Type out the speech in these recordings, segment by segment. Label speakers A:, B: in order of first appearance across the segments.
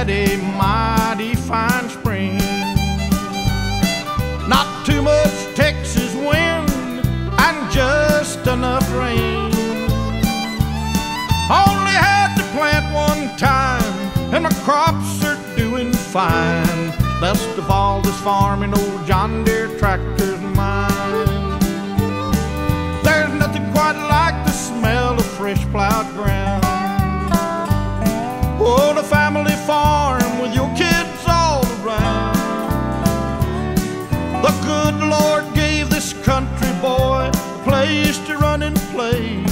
A: mighty, mighty fine spring. Not too much Texas wind and just enough rain. Only had to plant one time and my crops are doing fine. Best of all, this farming old John Deere tractor's mine. There's nothing quite like the smell of fresh plowed ground. Oh, the family farm with your kids all around. The good Lord gave this country boy a place to run and play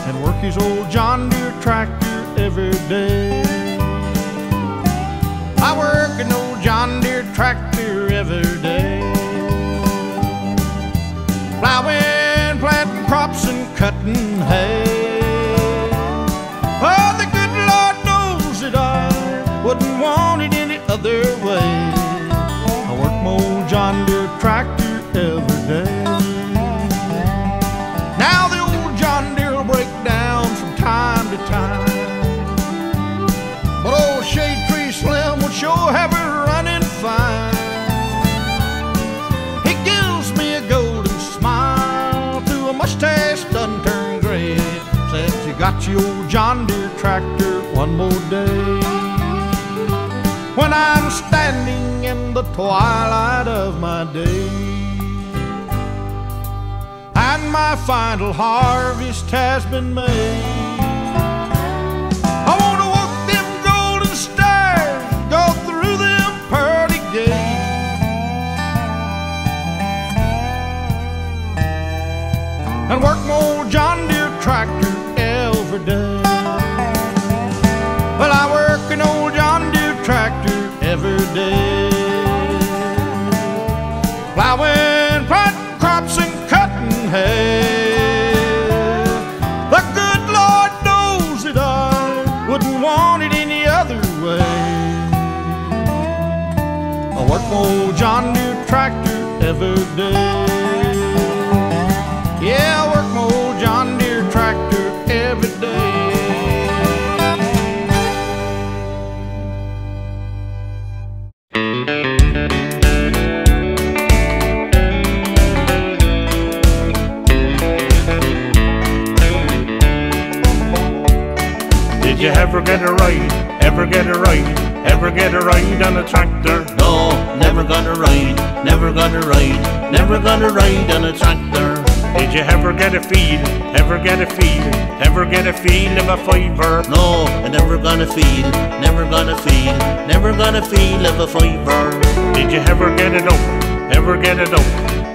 A: and work his old John Deere tractor every day. I work an old John Deere tractor every day. Plowing, planting crops and cutting hay. Oh, the good Lord knows that I wouldn't want it any other way. I work my old John Deere tractor every day. Now the old John Deere will break down from time to time, but old Shade Tree Slim will sure have her running fine. He gives me a golden smile through a mustache done turned gray. Says you got your old John Deere tractor one more day. When I'm standing in the twilight of my day and my final harvest has been made, I want to walk them golden stairs, go through them pearly gates, and work my old John Deere tractor every day. Well, I work an old John Deere tractor every day. Plowing, planting crops and cutting hay. The good Lord knows that I wouldn't want it any other way. I work my old John Deere tractor every day. Yeah, I work my old John Deere tractor every day.
B: Did you ever get a ride, ever get a ride, ever get a ride on a tractor?
C: No, never gonna ride, never gonna ride, never gonna ride on a tractor.
B: Did you ever get a feed, ever get a feed, ever get a feed of a fiver?
C: No, I never gonna feed, never gonna feed, never gonna feed of a fiver.
B: Did you ever get it up, ever get it up,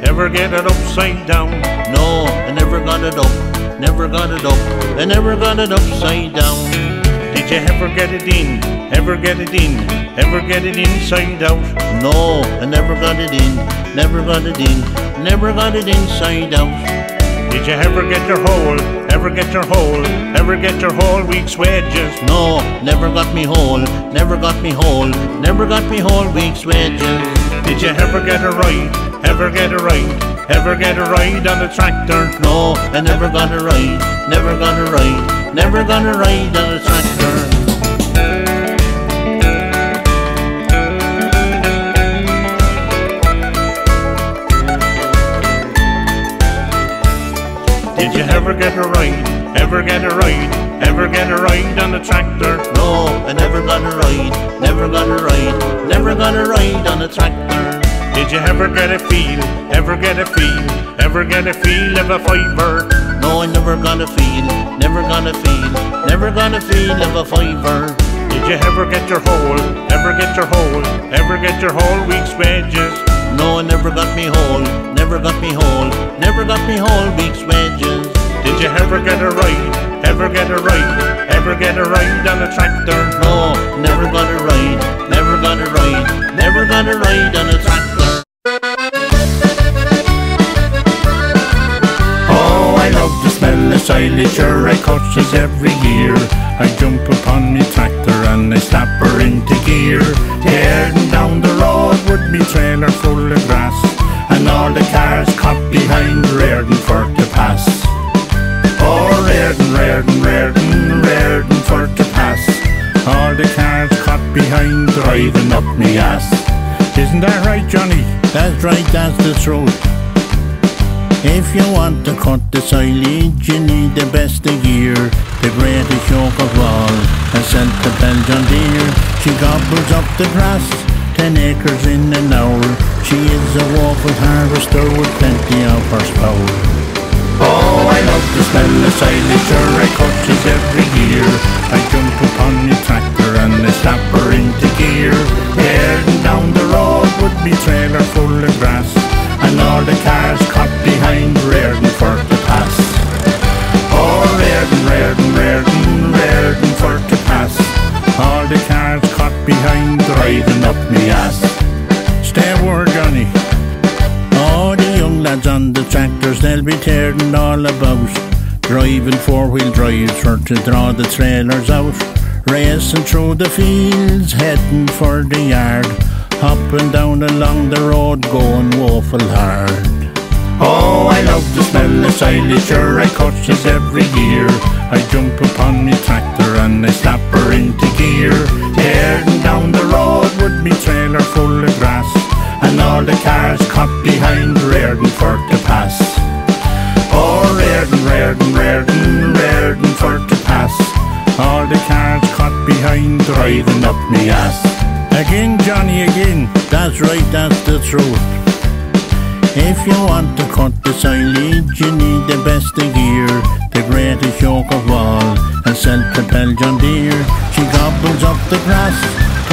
B: ever get it upside down?
C: No, I never got it up, never got it up, I never got it upside down.
B: Did you ever get it in, ever get it in, ever get it inside out?
C: No, I never got it in, never got it in, never got it inside out.
B: Did you ever get your whole, ever get your whole, ever get your whole week's wages?
C: No, never got me whole, never got me whole, never got me whole week's wages.
B: Did you ever get a ride, ever get a ride, ever get a ride on a tractor?
C: No, I never got a ride, never got a ride, never got a ride on a tractor.
B: Did you ever get a ride, ever get a ride, ever get a ride on a tractor?
C: No, I never got a ride, never got a ride, never got a ride on a tractor.
B: Did you ever get a feel, ever get a feel, ever get a feel of a fiver?
C: No, I never got a feel, never got a feel, never got a feel of a fiver.
B: Did you ever get your whole, ever get your whole, ever get your whole week's wages?
C: No, I never got me whole, never got me whole, never got me whole week's wages.
B: Did you ever get a ride, ever get a ride, ever get a ride on a tractor?
C: No, never got a ride, never got a ride, never got a ride on a tractor.
B: Oh, I love the smell of silage, I cutches every year. I jump upon me tractor and I slap her into gear. Tearing down the road with me trailer full of grass, and all the cars caught behind Reardon for to pass. Oh, Reardon, Reardon, Reardon, Reardon for to pass. All the cars caught behind, driving up me ass. Isn't that right, Johnny?
C: That's right, that's the truth. If you want to cut the silage, you need the best of gear, the greatest yoke of all, a central John Deere. She gobbles up the grass, 10 acres in an hour. She is a woeful harvester with plenty of horsepower.
B: Oh, I love the smell of silage, sure I cut every year. I jump upon me tractor and I slap her into gear. Heading down the road with me trailer full of grass, and all the cars caught behind, rearing for to pass. Oh, rearing for to pass. All the cars caught behind, driving up me ass. Stay word, Johnny.
C: Oh, the young lads on the tractors, they'll be tearing all about, driving four-wheel drives for to draw the trailers out, racing through the fields, heading for the yard, hopping down along the road, going woeful hard.
B: Oh, I love the smell of silage, sure I cut every year. I jump upon me tractor and I slap her into gear. Heading down the road with me trailer full of grass, and all the cars caught behind, rearing for to pass. Oh, rearing for to pass. All the cars caught behind, driving up me ass.
C: Again, Johnny, again. That's right, that's the truth. If you want to cut the silage, you need the best of gear, the greatest yoke of all, a self-propelled John Deere. She gobbles up the grass,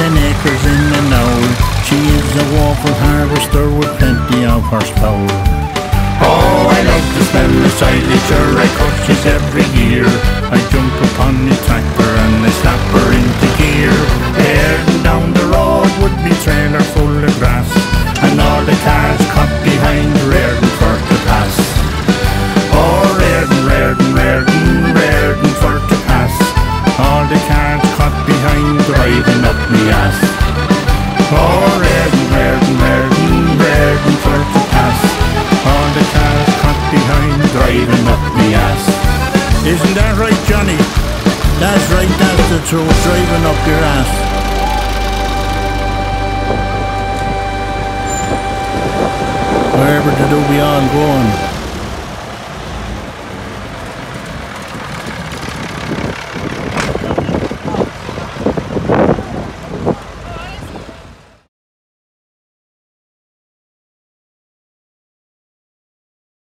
C: 10 acres in an hour. She is a woeful harvester with plenty of horsepower.
B: Oh, I love the smell of silage, sure I cut every year. I jump upon me tractor and I slap her into gear. Heading down the road with me trailer full of grass, and all the cars caught behind, rearing for to pass. Oh, rearing for to pass. All the cars caught behind, driving up me ass. Oh, rearing for to pass. All the cars caught behind, driving up me ass.
C: Isn't that right, Johnny? That's right, that's the truth, driving up your ass. Wherever do we all going?